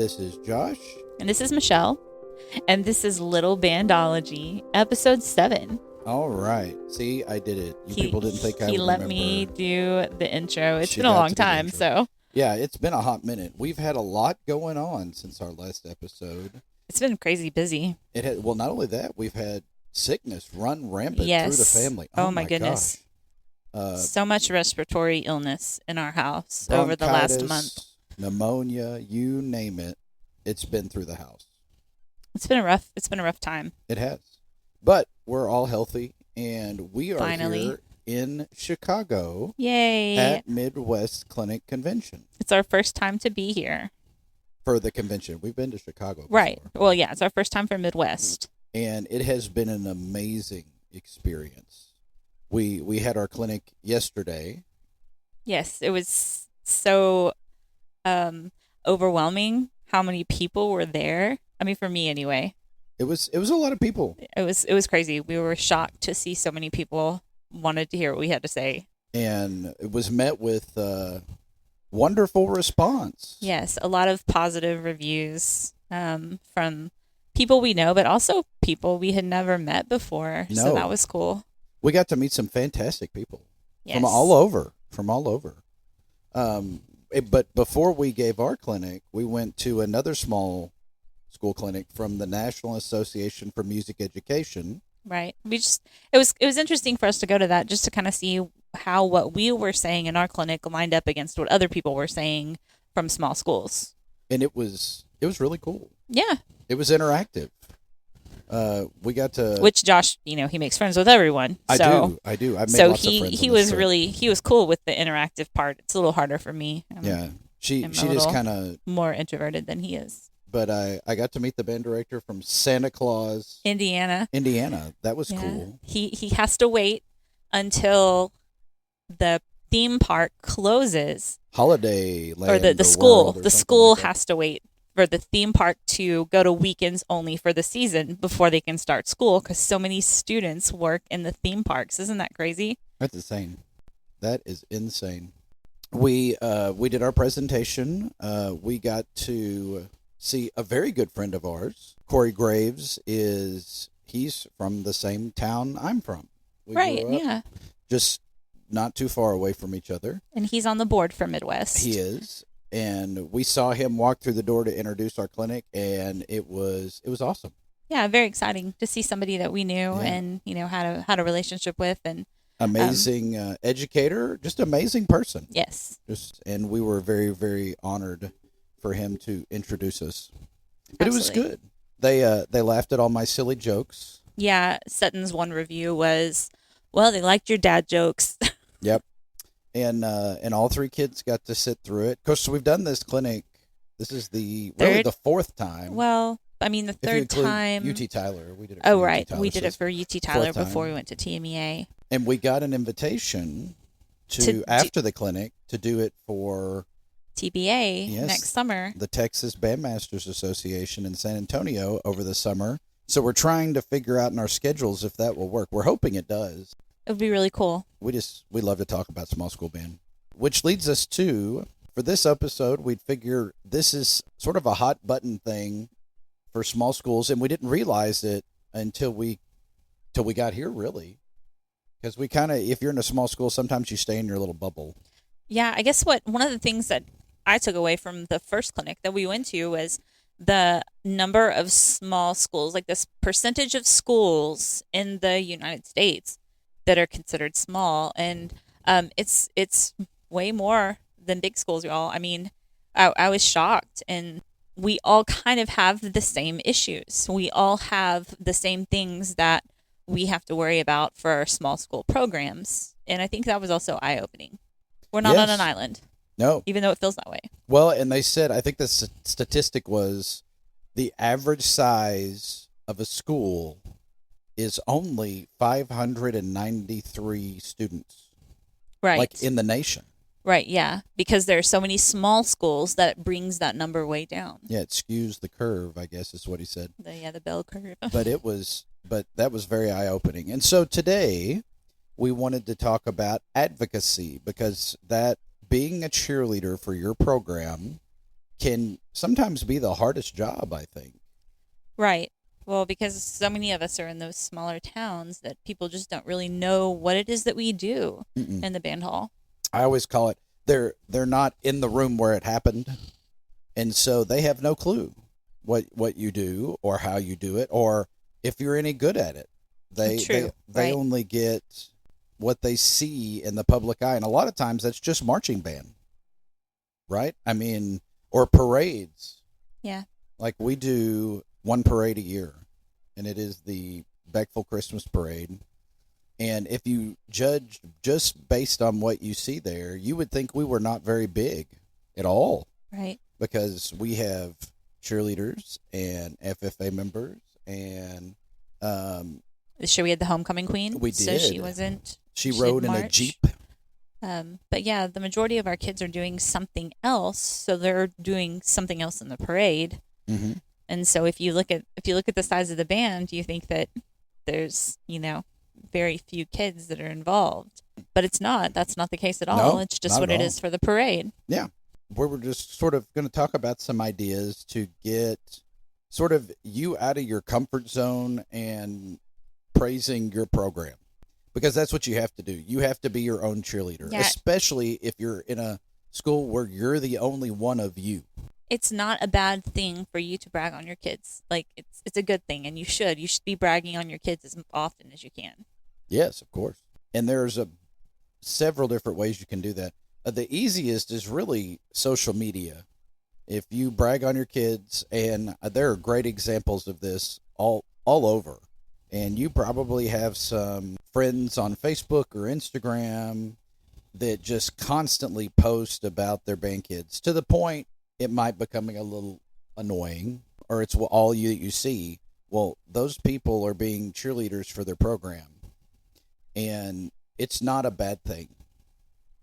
This is Josh. And this is Michelle. And this is Little Bandology, episode 7. All right. See, I did it. You people didn't think I would remember. He let me do the intro. It's been a long time, so. Yeah, it's been a hot minute. We've had a lot going on since our last episode. It's been crazy busy. It had, well, not only that, we've had sickness run rampant through the family. Oh my goodness. So much respiratory illness in our house over the last month. Pneumonia, you name it. It's been through the house. It's been a rough time. It has. But we're all healthy, and we are Finally here in Chicago. Yay. At Midwest Clinic Convention. It's our first time to be here. For the convention. We've been to Chicago before. Right. Well, yeah, it's our first time for Midwest. And it has been an amazing experience. We had our clinic yesterday. Yes, it was so overwhelming how many people were there. I mean, for me anyway. It was a lot of people. It was crazy. We were shocked to see so many people wanted to hear what we had to say. And it was met with wonderful response. Yes, a lot of positive reviews from people we know, but also people we had never met before. No. So that was cool. We got to meet some fantastic people. Yes. From all over. But before we gave our clinic, we went to another small school clinic from the National Association for Music Education. Right. It was interesting for us to go to that just to kind of see how what we were saying in our clinic lined up against what other people were saying from small schools. And it was really cool. Yeah. It was interactive. We got to, which Josh, he makes friends with everyone. I do. I've made lots of friends. He was cool with the interactive part. It's a little harder for me. She just kind of more introverted than he is. But I got to meet the band director from Santa Claus, Indiana. That was cool. He has to wait until the theme park closes. Holiday Land or the school. The school has to wait for the theme park to go to weekends only for the season before they can start school because so many students work in the theme parks. Isn't that crazy? That's insane. That is insane. We did our presentation. We got to see a very good friend of ours. Corey Graves he's from the same town I'm from. We right, yeah. Just not too far away from each other. And he's on the board for Midwest. He is. And we saw him walk through the door to introduce our clinic, and it was awesome. Yeah, very exciting to see somebody that we knew and had a relationship with, and amazing educator, just amazing person. Yes. And we were very, very honored for him to introduce us. But Absolutely. It was good. They laughed at all my silly jokes. Yeah, Sutton's one review was, well, they liked your dad jokes. Yep. And all 3 kids got to sit through it. Of course, we've done this clinic. This is the 4th time. Well, I mean, the third time. UT Tyler. We did it. Oh, right. We did it for UT Tyler before we went to TMEA. And we got an invitation to after the clinic to do it for TBA next summer. The Texas Bandmasters Association in San Antonio over the summer. So we're trying to figure out in our schedules if that will work. We're hoping it does. It would be really cool. We love to talk about small school band, which leads us to, for this episode, we'd figure this is sort of a hot button thing for small schools, and we didn't realize it until we got here, really. Because we kind of, if you're in a small school, sometimes you stay in your little bubble. Yeah, I guess one of the things that I took away from the first clinic that we went to was the number of small schools, like this percentage of schools in the United States that are considered small, and it's way more than big schools, y'all. I mean, I was shocked, and we all kind of have the same issues. We all have the same things that we have to worry about for our small school programs, and I think that was also eye-opening. We're not on an island. No. Even though it feels that way. Well, and they said, I think the statistic was the average size of a school is only 593 students. Right. Like in the nation. Right, yeah. Because there are so many small schools that it brings that number way down. Yeah, it skews the curve, I guess is what he said. The bell curve. But that was very eye-opening. And so today we wanted to talk about advocacy, because that being a cheerleader for your program can sometimes be the hardest job, I think. Right. Well, because so many of us are in those smaller towns that people just don't really know what it is that we do Mm-mm. in the band hall. I always call it they're not in the room where it happened, and so they have no clue what you do or how you do it or if you're any good at it. True. They Right. only get what they see in the public eye, and a lot of times that's just marching band, right? I mean, or parades. Yeah. Like we do one parade a year, and it is the Beckville Christmas Parade. And if you judge just based on what you see there, you would think we were not very big at all Right. because we have cheerleaders and FFA members, and This year we had the homecoming queen. We So she did. wasn't. she She rode didn't in a march. Jeep. But yeah, the majority of our kids are doing something else, so they're doing something else in the parade. Mm-hmm. And so if you look at the size of the band, you think that there's very few kids that are involved, but it's not. That's not the case at all. No, It's just not what at it all. is for the parade. Yeah. We're just sort of going to talk about some ideas to get sort of you out of your comfort zone and praising your program, because that's what you have to do. You have to be your own cheerleader, Yeah. especially if you're in a school where you're the only one of you. It's not a bad thing for you to brag on your kids. Like it's a good thing, and you should be bragging on your kids as often as you can. Yes, of course. And there's several different ways you can do that. The easiest is really social media. If you brag on your kids, and there are great examples of this all over, and you probably have some friends on Facebook or Instagram that just constantly post about their band kids to the point it might becoming a little annoying, or it's all you see. Well, those people are being cheerleaders for their program, and it's not a bad thing.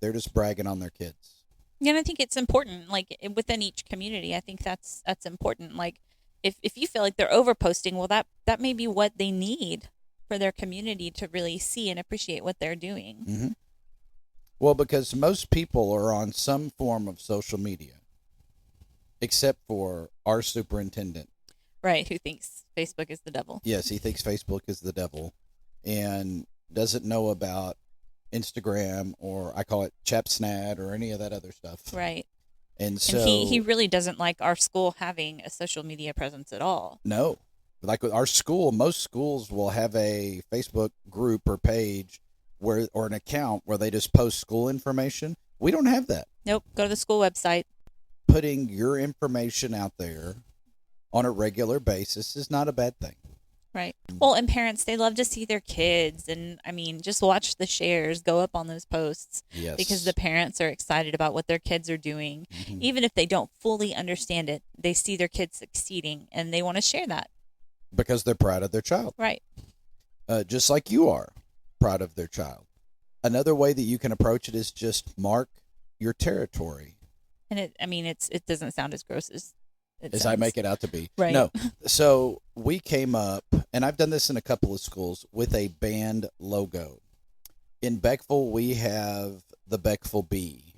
They're just bragging on their kids. Yeah, and I think it's important, like within each community. I think that's important. Like if you feel like they're overposting, well, that may be what they need for their community to really see and appreciate what they're doing. Mm-hmm. Well, because most people are on some form of social media, except for our superintendent. Right? Who thinks Facebook is the devil? Yes, he thinks Facebook is the devil and doesn't know about Instagram, or I call it Chapsnat, or any of that other stuff. Right. And so And he really doesn't like our school having a social media presence at all. No. Like with our school, most schools will have a Facebook group or page or an account where they just post school information. We don't have that. Nope. Go to the school website. Putting your information out there on a regular basis is not a bad thing. Right. Well, and parents, they love to see their kids. And I mean, just watch the shares go up on those posts. Yes. Because the parents are excited about what their kids are doing. Mhm. Even if they don't fully understand it, they see their kids succeeding and they want to share that. Because they're proud of their child. Right. Just like you are proud of their child. Another way that you can approach it is just mark your territory. And it doesn't sound as gross as I make it out to be. Right. No. So we came up, and I've done this in a couple of schools, with a band logo. In Beckville, we have the Beckville Bee,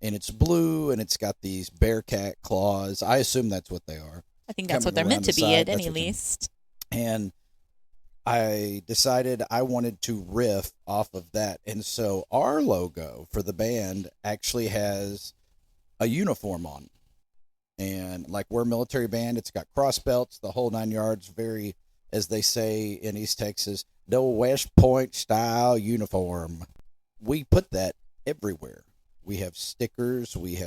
and it's blue, and it's got these bear cat claws. I assume that's what they are. I think that's what they're coming meant around to the be side. at That's any what they're- least. And I decided I wanted to riff off of that. And so our logo for the band actually has a uniform on. And like we're a military band, it's got cross belts, the whole 9 yards, very, as they say in East Texas, no West Point style uniform. We put that everywhere. We have stickers, we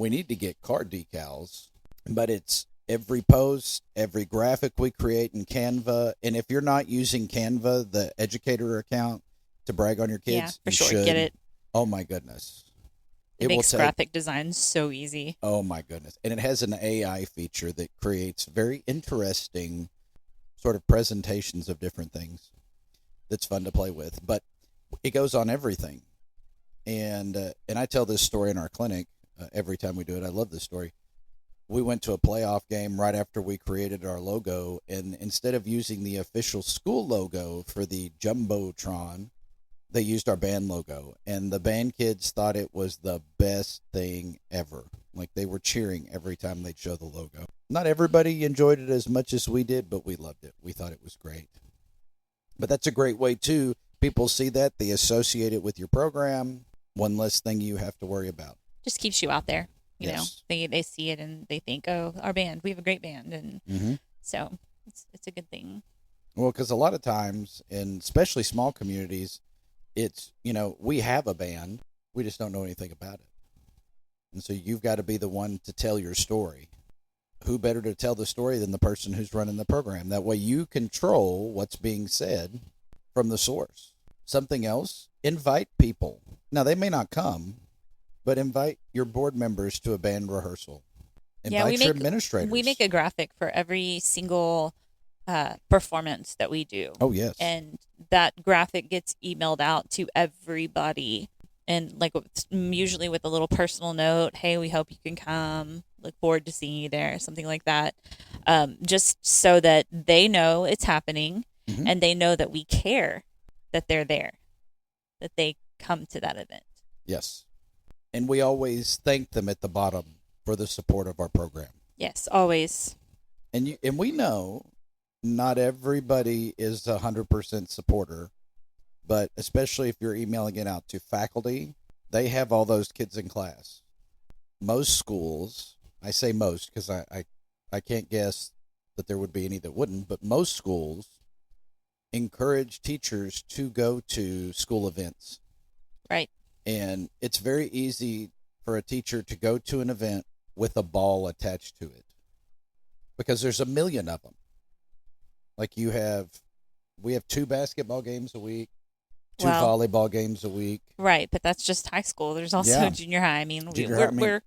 need to get card decals, but it's every post, every graphic we create in Canva. And if you're not using Canva, the educator account, to brag on your kids, Yeah, for you sure. should. Get it. Oh my goodness. It makes graphic design so easy. Oh my goodness. And it has an AI feature that creates very interesting sort of presentations of different things that's fun to play with. But it goes on everything. And I tell this story in our clinic every time we do it. I love this story. We went to a playoff game right after we created our logo, and instead of using the official school logo for the Jumbotron, they used our band logo, and the band kids thought it was the best thing ever. Like they were cheering every time they'd show the logo. Not everybody enjoyed it as much as we did, but we loved it. We thought it was great. But that's a great way too. People see that, they associate it with your program. One less thing you have to worry about. Just keeps you out there. You Yes. know, they see it and they think, oh, our band, we have a great band. And so it's a good thing. Well, because a lot of times, and especially small communities, it's, we have a band, we just don't know anything about it. And so you've got to be the one to tell your story. Who better to tell the story than the person who's running the program? That way you control what's being said from the source. Something else, invite people. Now, they may not come, but invite your board members to a band rehearsal. Invite your administrators. We make a graphic for every single performance that we do. Oh, yes. And that graphic gets emailed out to everybody. And usually with a little personal note, hey, we hope you can come. Look forward to seeing you there, something like that. Just so that they know it's happening and they know that we care that they're there, that they come to that event. Yes. And we always thank them at the bottom for the support of our program. Yes, always. And we know not everybody is 100% supporter. But especially if you're emailing it out to faculty, they have all those kids in class. Most schools, I say most because I can't guess that there would be any that wouldn't, but most schools encourage teachers to go to school events. Right. And it's very easy for a teacher to go to an event with a ball attached to it because there's a million of them. Like we have 2 basketball games a week. 2 volleyball games a week. Right, but that's just high school. There's also junior high. I mean, we're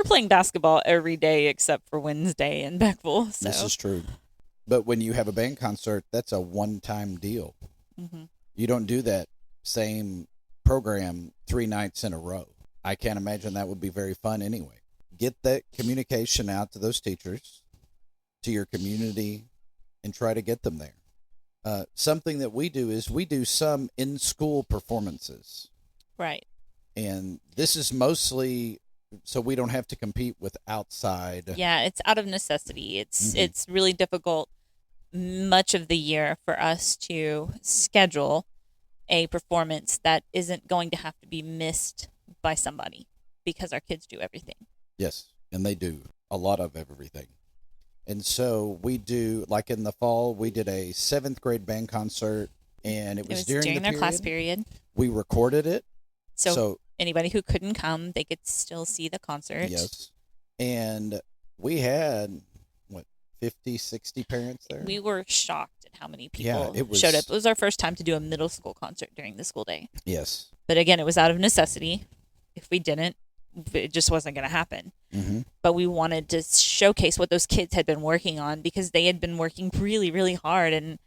playing basketball every day except for Wednesday in Beckville. So. This is true. But when you have a band concert, that's a one-time deal. Mm-hmm. You don't do that same program 3 nights in a row. I can't imagine that would be very fun anyway. Get that communication out to those teachers, to your community, and try to get them there. Something that we do is we do some in-school performances. Right. And this is mostly so we don't have to compete with outside. Yeah, it's out of necessity. It's really difficult much of the year for us to schedule a performance that isn't going to have to be missed by somebody because our kids do everything. Yes, and they do a lot of everything. And so we do, like in the fall, we did a 7th grade band concert, and it was during their class period. We recorded it. So anybody who couldn't come, they could still see the concert. Yes. And we had, 50, 60 parents there? We were shocked at how many people showed up. It was our first time to do a middle school concert during the school day. Yes. But again, it was out of necessity. If we didn't, it just wasn't going to happen. Mm-hmm. But we wanted to showcase what those kids had been working on because they had been working really, really hard. And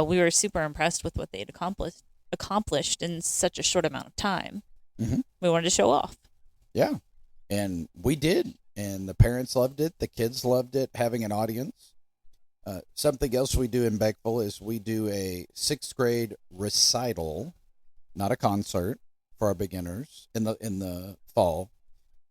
we were super impressed with what they had accomplished in such a short amount of time. Mm-hmm. We wanted to show off. Yeah. And we did. And the parents loved it. The kids loved it, having an audience. Something else we do in Beckville is we do a 6th grade recital, not a concert, for our beginners in the fall.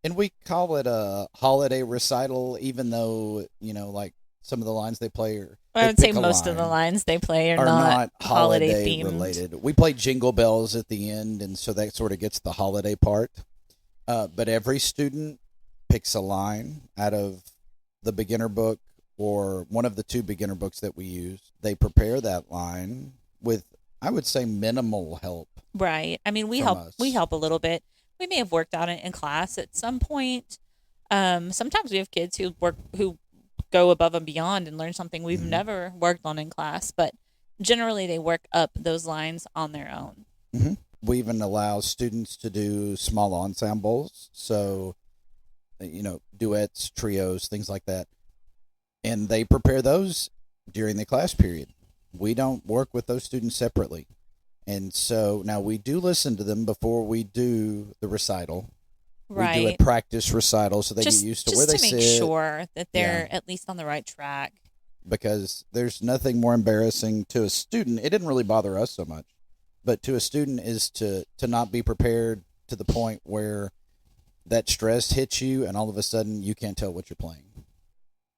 And we call it a holiday recital, even though, like some of the lines they play are... I would say most of the lines they play are not holiday themed. Related. We play Jingle Bells at the end, and so that sort of gets the holiday part. But every student picks a line out of the beginner book or one of the 2 beginner books that we use. They prepare that line with, I would say, minimal help. Right. I mean, we help a little bit. We may have worked on it in class at some point. Sometimes we have kids who go above and beyond and learn something we've never worked on in class, but generally they work up those lines on their own. Mm-hmm. We even allow students to do small ensembles, so duets, trios, things like that, and they prepare those during the class period. We don't work with those students separately. And so now we do listen to them before we do the recital. Right. We do a practice recital so they get used to where they sit. Just to make sure that they're at least on the right track. Because there's nothing more embarrassing to a student. It didn't really bother us so much. But to a student is to not be prepared to the point where that stress hits you, and all of a sudden you can't tell what you're playing,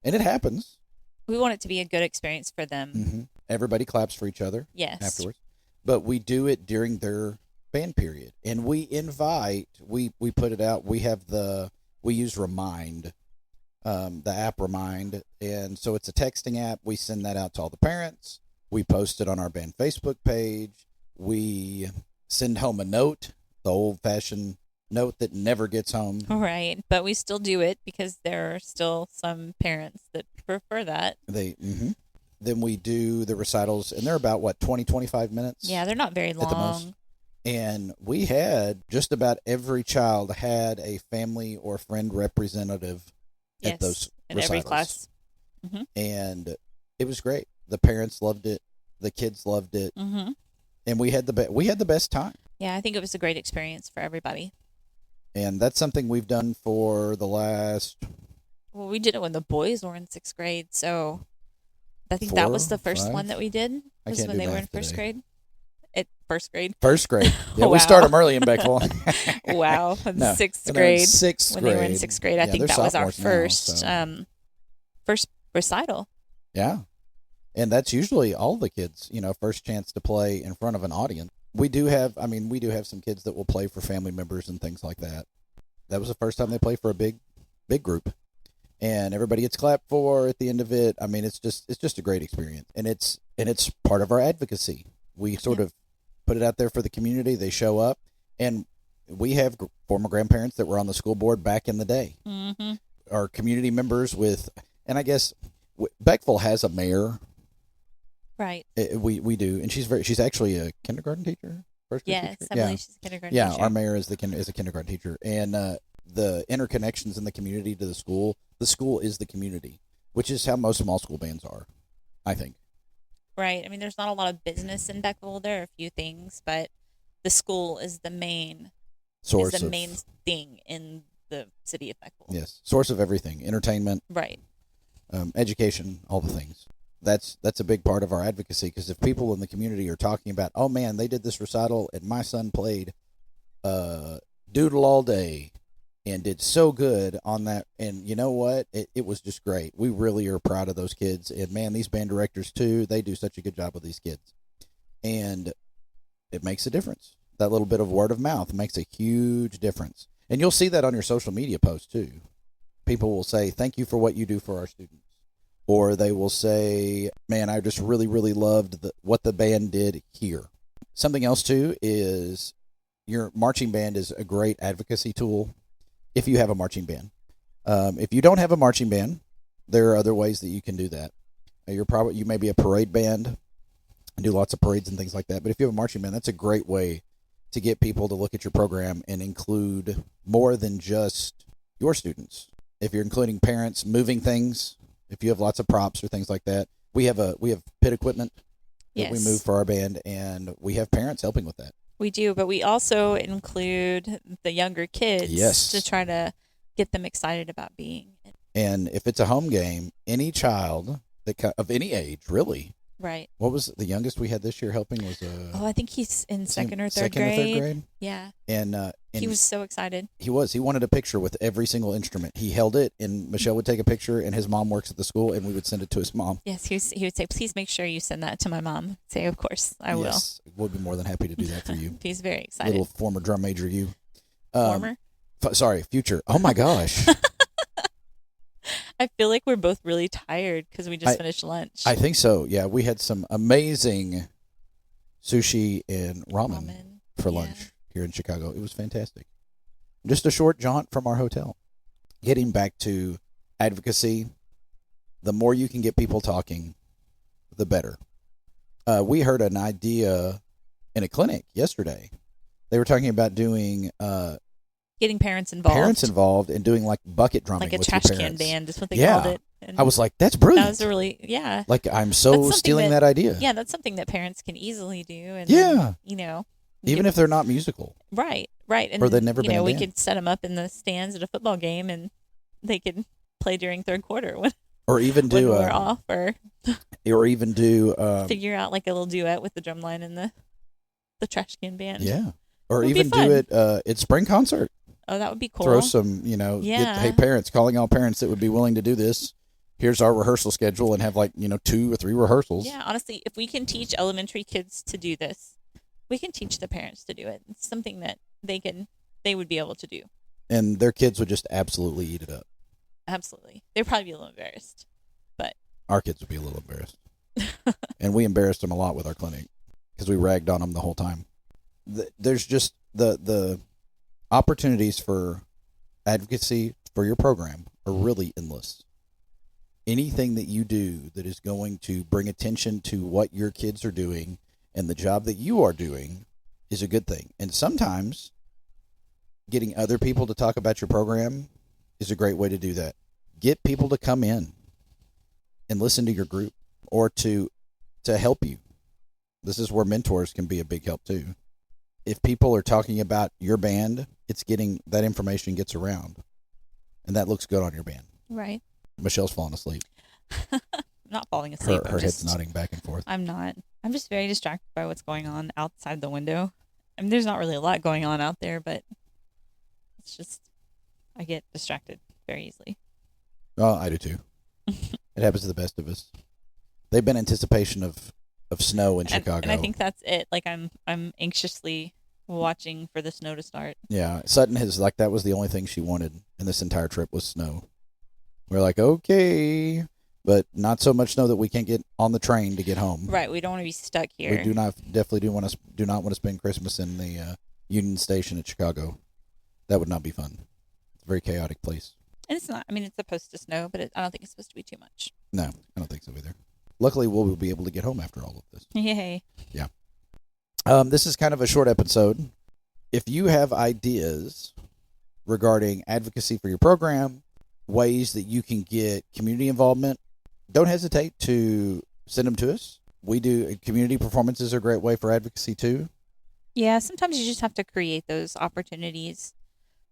and it happens. We want it to be a good experience for them. Mm-hmm. Everybody claps for each other. Yes. Afterwards, but we do it during their band period, and we put it out. We use Remind, the app Remind, and so it's a texting app. We send that out to all the parents. We post it on our band Facebook page. We send home a note, the old-fashioned note that never gets home. Right, but we still do it because there are still some parents that prefer that. Then we do the recitals, and they're about, 20, 25 minutes? Yeah, they're not very long. At the most. And we had, just about every child had a family or friend representative at those in recitals. Every class. Mm-hmm. And it was great. The parents loved it. The kids loved it. Mm-hmm. And we had the best time. Yeah, I think it was a great experience for everybody. And that's something we've done for the last... Well, we did it when the boys were in 6th grade, so... I think that was the first one that we did. Was when they were in first grade. First grade. First grade. Yeah, wow. We start them early in Beckville. Wow, No, 6th grade. When they were in 6th grade, I think that was our first first recital. Yeah, and that's usually all the kids. First chance to play in front of an audience. We do have some kids that will play for family members and things like that. That was the first time they played for a big group. And everybody gets clapped for at the end of it. I mean, it's just a great experience, and it's part of our advocacy. We sort of put it out there for the community. They show up, and we have former grandparents that were on the school board back in the day. Mm-hmm. Our community members and I guess Beckville has a mayor, right? We do, and she's actually a kindergarten teacher. First grade yes, teacher? I believe she's a kindergarten teacher. Yeah, our mayor is a kindergarten teacher, and the interconnections in the community to the school is the community, which is how most small school bands are, I think. Right. I mean, there's not a lot of business in Beckville. There are a few things, but the school is the main main thing in the city of Beckville. Yes, source of everything: entertainment, right, education, all the things. That's a big part of our advocacy, because if people in the community are talking about, oh man, they did this recital and my son played Doodle all day and did so good on that, and you know what? It was just great. We really are proud of those kids, and man, these band directors too, they do such a good job with these kids. And it makes a difference. That little bit of word of mouth makes a huge difference. And you'll see that on your social media posts too. People will say, thank you for what you do for our students. Or they will say, man, I just really, really loved what the band did here. Something else too is your marching band is a great advocacy tool. If you have a marching band. If you don't have a marching band, there are other ways that you can do that. You may be a parade band and do lots of parades and things like that. But if you have a marching band, that's a great way to get people to look at your program and include more than just your students. If you're including parents moving things, if you have lots of props or things like that, we have pit equipment that we move for our band, and we have parents helping with that. We do, but we also include the younger kids to try to get them excited about being. And if it's a home game, any child of any age, really. Right. What was the youngest we had this year helping was I think he's in second or third grade. Yeah. And he was so excited. He wanted a picture with every single instrument. He held it, and Michelle would take a picture, and his mom works at the school, and we would send it to his mom. Yes, he would say, please make sure you send that to my mom. Say, of course, I will. Yes, we'll be more than happy to do that for you. He's very excited. Little former drum major you. Future. Oh my gosh. I feel like we're both really tired because we just finished lunch. I think so. Yeah, we had some amazing sushi and ramen for lunch here in Chicago. It was fantastic. Just a short jaunt from our hotel. Getting back to advocacy, the more you can get people talking, the better. We heard an idea in a clinic yesterday. They were talking about doing getting parents involved and doing like bucket drumming, like a with trash your can parents. band is what they called it. And I was like, that's brilliant. That was a really like I'm so stealing that idea. Yeah, that's something that parents can easily do. And then, even if they're not musical, right, and or they've never been. We could set them up in the stands at a football game, and they could play during third quarter or even do when we're off, or even do figure out like a little duet with the drumline and the trash can band. Yeah. Or even do it at spring concert. Oh, that would be cool. Throw some, Yeah. hey, parents, calling all parents that would be willing to do this. Here's our rehearsal schedule, and have 2 or 3 rehearsals. Yeah, honestly, if we can teach elementary kids to do this, we can teach the parents to do it. It's something that they would be able to do. And their kids would just absolutely eat it up. Absolutely. They'd probably be a little embarrassed, but Our kids would be a little embarrassed. And we embarrassed them a lot with our clinic because we ragged on them the whole time. There's just the opportunities for advocacy for your program are really endless. Anything that you do that is going to bring attention to what your kids are doing and the job that you are doing is a good thing. And sometimes getting other people to talk about your program is a great way to do that. Get people to come in and listen to your group or to help you. This is where mentors can be a big help too. If people are talking about your band, it's getting that information gets around, and that looks good on your band. right. Michelle's falling asleep. I'm not falling asleep. Her head's nodding back and forth. I'm not. I'm just very distracted by what's going on outside the window. I mean, there's not really a lot going on out there, but it's just, I get distracted very easily. Oh, I do too. It happens to the best of us. They've been in anticipation of snow in Chicago. And I think that's it. Like I'm anxiously watching for the snow to start. Yeah, Sutton has that was the only thing she wanted in this entire trip was snow. We're like, okay, but not so much snow that we can't get on the train to get home. Right, we don't want to be stuck here. We do not want to spend Christmas in the Union Station at Chicago. That would not be fun. It's a very chaotic place. And it's not. I mean, it's supposed to snow, but I don't think it's supposed to be too much. No, I don't think so either. Luckily, we'll be able to get home after all of this. Yay. Yeah. This is kind of a short episode. If you have ideas regarding advocacy for your program, ways that you can get community involvement, don't hesitate to send them to us. We do community performances are a great way for advocacy too. Yeah, sometimes you just have to create those opportunities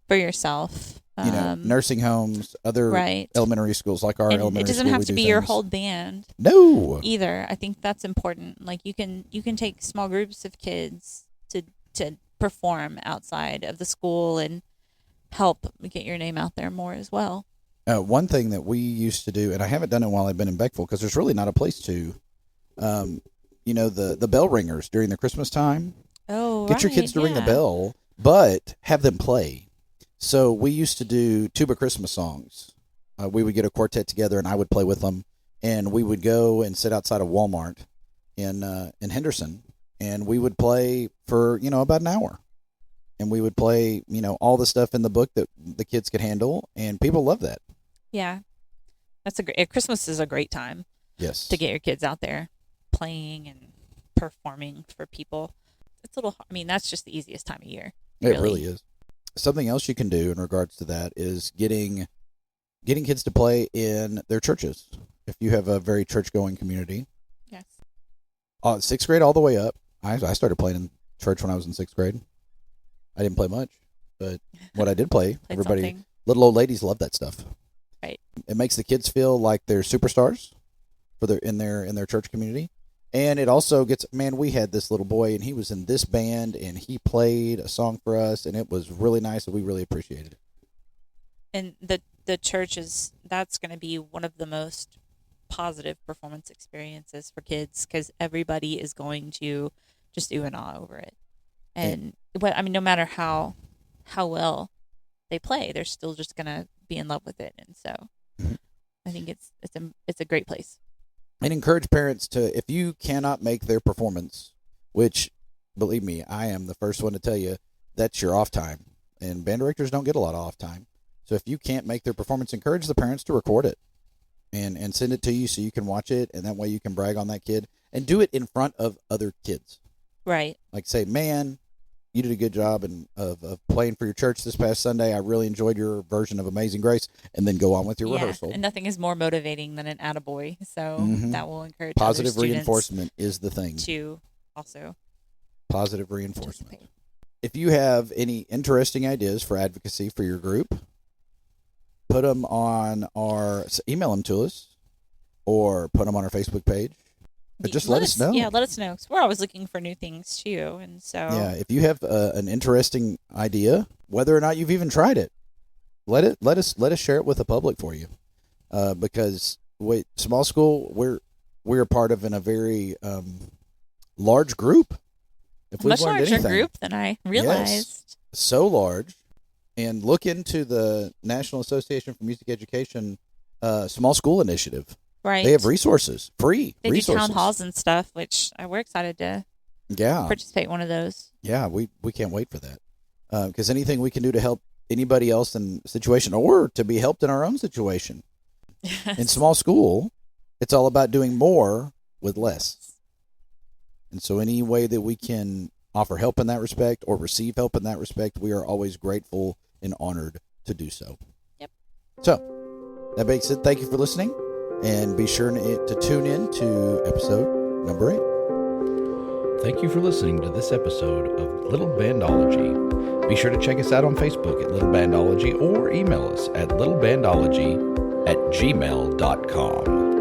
for yourself. Nursing homes, other right. elementary schools like our and elementary school. It doesn't have to be your things. whole band. No. Either. I think that's important. Like you can take small groups of kids to perform outside of the school and help get your name out there more as well. One thing that we used to do, and I haven't done it while I've been in Beckville because there's really not a place to, the bell ringers during the Christmas time. Oh, Get your kids to ring the bell, but have them play. So we used to do tuba Christmas songs. We would get a quartet together, and I would play with them, and we would go and sit outside of Walmart in Henderson, and we would play for about an hour. And we would play, all the stuff in the book that the kids could handle, and people love that. Yeah, that's Christmas is a great time. Yes, to get your kids out there playing and performing for people. It's a little. I mean, that's just the easiest time of year. It really is. Something else you can do in regards to that is getting kids to play in their churches. If you have a very church-going community. Yes. 6th grade all the way up. I started playing in church when I was in 6th grade. I didn't play much, but what I did play, everybody, something. Little old ladies love that stuff. Right. It makes the kids feel like they're superstars in their church community. And it also gets, man, we had this little boy and he was in this band and he played a song for us and it was really nice and we really appreciated it. And the church that's going to be one of the most positive performance experiences for kids because everybody is going to just ooh and ah over it. And no matter how well they play, they're still just going to be in love with it. And so I think it's a great place. And encourage parents to, if you cannot make their performance, which, believe me, I am the first one to tell you, that's your off time. And band directors don't get a lot of off time. So if you can't make their performance, encourage the parents to record it and send it to you so you can watch it. And that way you can brag on that kid and do it in front of other kids. Right. Like say, man, you did a good job of playing for your church this past Sunday. I really enjoyed your version of Amazing Grace. And then go on with your rehearsal. And nothing is more motivating than an attaboy. So that will encourage positive other reinforcement is the thing. To also positive reinforcement. If you have any interesting ideas for advocacy for your group, put them on email them to us or put them on our Facebook page. But just let us know. Yeah, let us know. 'Cause we're always looking for new things too. And so yeah, if you have an interesting idea, whether or not you've even tried it. Let us share it with the public for you, because small school we're part of in a very large group. If Much larger group than I realized. Yes, so large. And look into the National Association for Music Education small school initiative. Right. They have resources, free they resources. do town halls and stuff, which we're excited to participate in one of those. Yeah, we can't wait for that. Because anything we can do to help anybody else in a situation, or to be helped in our own situation. Yes. In small school, it's all about doing more with less. And so any way that we can offer help in that respect or receive help in that respect, we are always grateful and honored to do so. Yep. So, that being said, thank you for listening, and be sure to tune in to episode number 8. Thank you for listening to this episode of Little Bandology. Be sure to check us out on Facebook at Little Bandology, or email us at littlebandology@gmail.com.